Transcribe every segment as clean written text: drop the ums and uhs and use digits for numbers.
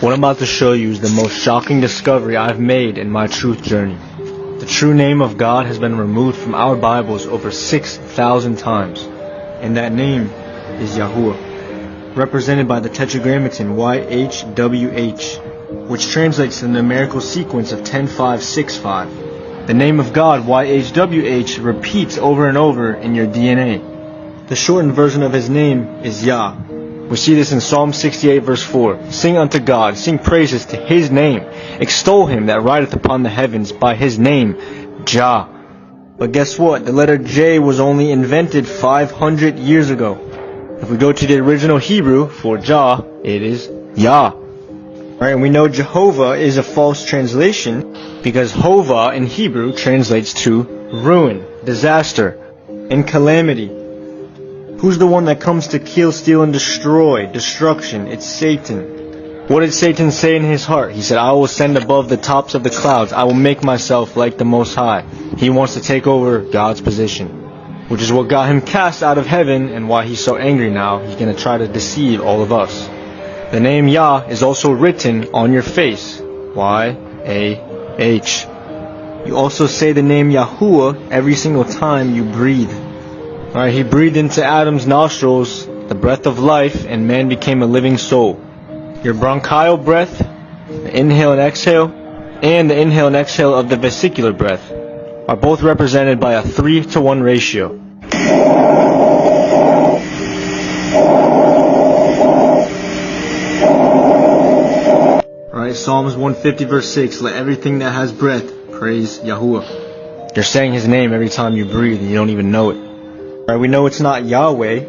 What I'm about to show you is the most shocking discovery I've made in my truth journey. The true name of God has been removed from our Bibles over 6,000 times, and that name is Yahuwah, represented by the Tetragrammaton YHWH, which translates to the numerical sequence of 10565. The name of God, YHWH, repeats over and over in your DNA. The shortened version of His name is Yah. We see this in Psalm 68 verse 4. Sing unto God, sing praises to His name. Extol Him that rideth upon the heavens by His name, Jah. But guess what? The letter J was only invented 500 years ago. If we go to the original Hebrew for Jah, it is Yah. Right, and we know Jehovah is a false translation because Hova in Hebrew translates to ruin, disaster, and calamity. Who's the one that comes to kill, steal, and destroy? Destruction. It's Satan. What did Satan say in his heart? He said, I will ascend above the tops of the clouds. I will make myself like the Most High. He wants to take over God's position, which is what got him cast out of heaven and why he's so angry now. He's going to try to deceive all of us. The name Yah is also written on your face. Y-A-H. You also say the name Yahuwah every single time you breathe. Alright, He breathed into Adam's nostrils the breath of life, and man became a living soul. Your bronchial breath, the inhale and exhale, and the inhale and exhale of the vesicular breath are both represented by a 3-to-1 ratio. Alright, Psalms 150 verse 6, let everything that has breath praise Yahuwah. You're saying His name every time you breathe and you don't even know it. Right, we know it's not Yahweh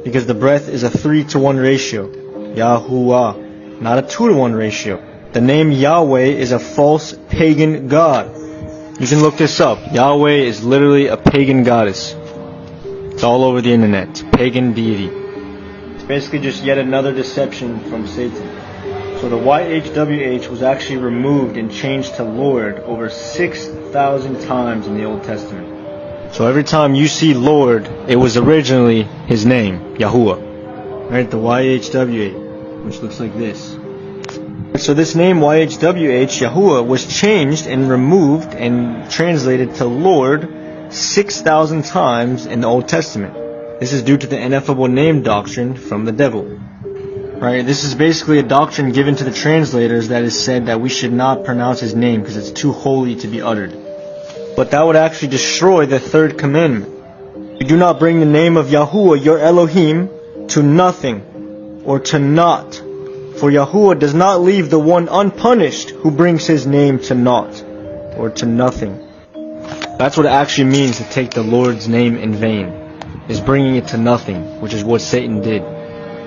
because the breath is a 3-to-1 ratio. Yahuwah, not a 2-to-1 ratio. The name Yahweh is a false pagan god. You can look this up. Yahweh is literally a pagan goddess. It's all over the internet. It's a pagan deity. It's basically just yet another deception from Satan. So the YHWH was actually removed and changed to Lord over 6,000 times in the Old Testament. So every time you see Lord, it was originally His name, Yahuwah. Right, the YHWH, which looks like this. So this name YHWH, Yahuwah, was changed and removed and translated to Lord 6,000 times in the Old Testament. This is due to the ineffable name doctrine from the devil. Right, this is basically a doctrine given to the translators that is said that we should not pronounce His name because it's too holy to be uttered. But that would actually destroy the third commandment. You do not bring the name of Yahuwah, your Elohim, to nothing or to naught. For Yahuwah does not leave the one unpunished who brings His name to naught or to nothing. That's what it actually means to take the Lord's name in vain, is bringing it to nothing, which is what Satan did.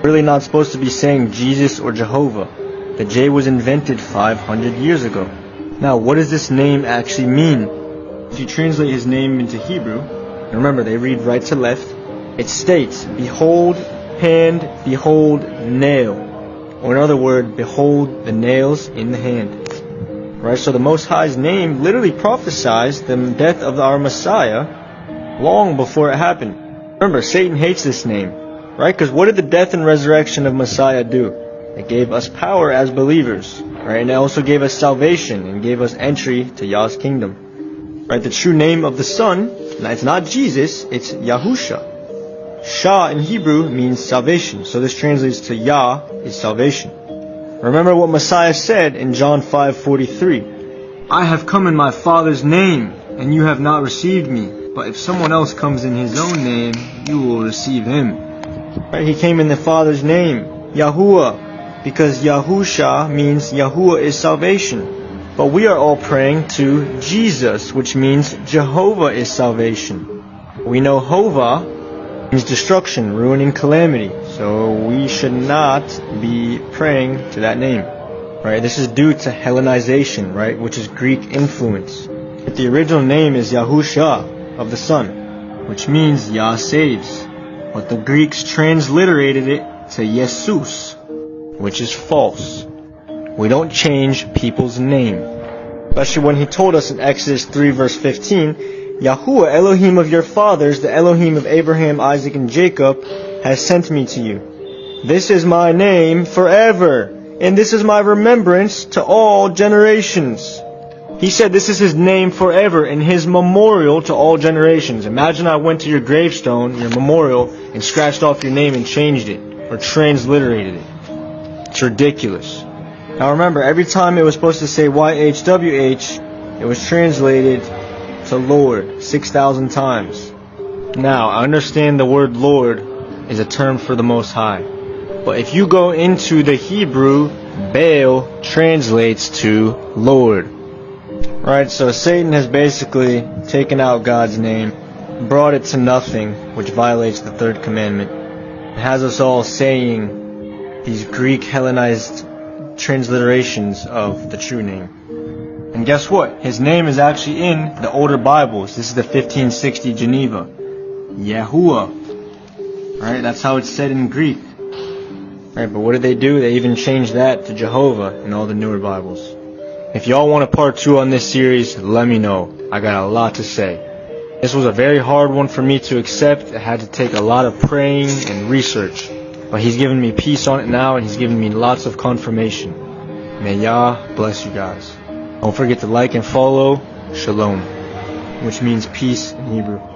Really not supposed to be saying Jesus or Jehovah. The J was invented 500 years ago. Now, what does this name actually mean? If you translate His name into Hebrew, and remember they read right to left, it states, behold, hand, behold, nail. Or in other words, behold the nails in the hand. Right, so the Most High's name literally prophesies the death of our Messiah long before it happened. Remember, Satan hates this name. Right, because what did the death and resurrection of Messiah do? It gave us power as believers. Right, and it also gave us salvation and gave us entry to Yah's kingdom. Right, the true name of the Son, it's not Jesus, it's Yahusha. Shah in Hebrew means salvation, so this translates to Yah is salvation. Remember what Messiah said in John 5:43. I have come in my Father's name, and you have not received me. But if someone else comes in His own name, you will receive him. Right, He came in the Father's name, Yahuwah, because Yahusha means Yahuwah is salvation. But we are all praying to Jesus, which means Jehovah is salvation. We know Hova means destruction, ruin, and calamity. So we should not be praying to that name. Right? This is due to Hellenization, right? Which is Greek influence. The original name is Yahusha of the Son, which means Yah saves. But the Greeks transliterated it to Jesus, which is false. We don't change people's name. Especially when He told us in Exodus 3 verse 15, Yahuwah, Elohim of your fathers, the Elohim of Abraham, Isaac, and Jacob, has sent me to you. This is my name forever. and this is my remembrance to all generations. He said this is his name forever and his memorial to all generations. Imagine I went to your gravestone, your memorial, and scratched off your name and changed it, or transliterated it. It's ridiculous. Now remember, every time it was supposed to say YHWH, it was translated to Lord 6,000 times. Now, I understand the word Lord is a term for the Most High. But if you go into the Hebrew, Baal translates to Lord. Right, so Satan has basically taken out God's name, brought it to nothing, which violates the third commandment. It has us all saying these Greek Hellenized transliterations of the true name. And guess what? His name is actually in the older Bibles. This is the 1560 Geneva. Yahuwah. Right, that's how it's said in Greek. Right, but what did they do? They even changed that to Jehovah in all the newer Bibles. If y'all want a part 2 on this series, let me know. I got a lot to say. This was a very hard one for me to accept. It had to take a lot of praying and research. But he's given me peace on it now, and he's given me lots of confirmation. May Yah bless you guys. Don't forget to like and follow. Shalom, which means peace in Hebrew.